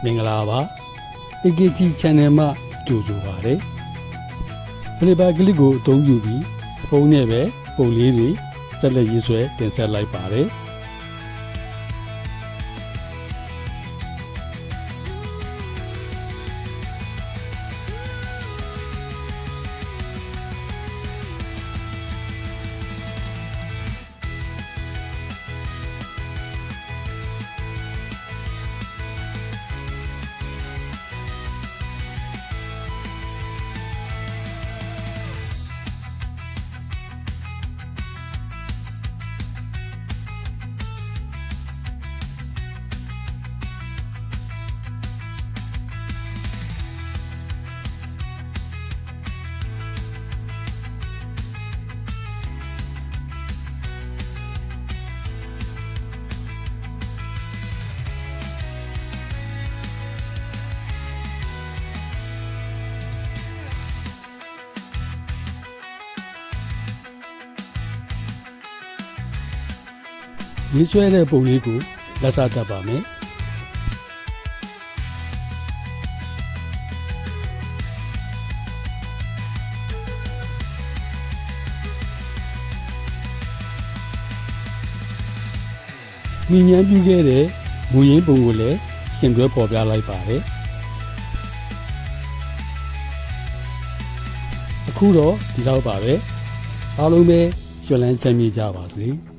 မင်္ဂလာပါ AKG Channel မှာကြိုဆိုပါရစေဖလီပါကလစ်ကိုအသုံးပြုပြီးဖုန်းနဲ့ပဲပုံလေးတွေဆက်လက်ရေးဆွဲတင်ဆက်လိုက်ပါတယ်ရေးဆွဲတဲ့ပုံလေးကိုလက်စားတတ်ပါမယ်မိញ្ញမ်းပြုခဲ့တဲ့မူရင်းပုံကိုလည်းရှင်တွဲပေါ်ပြလိုက်ပါတယ်အခုတော့ဒီလောက်ပါပဲအားလုံးပဲကျွမ်းလန်းချမ်းမြေ့ကြပါစေ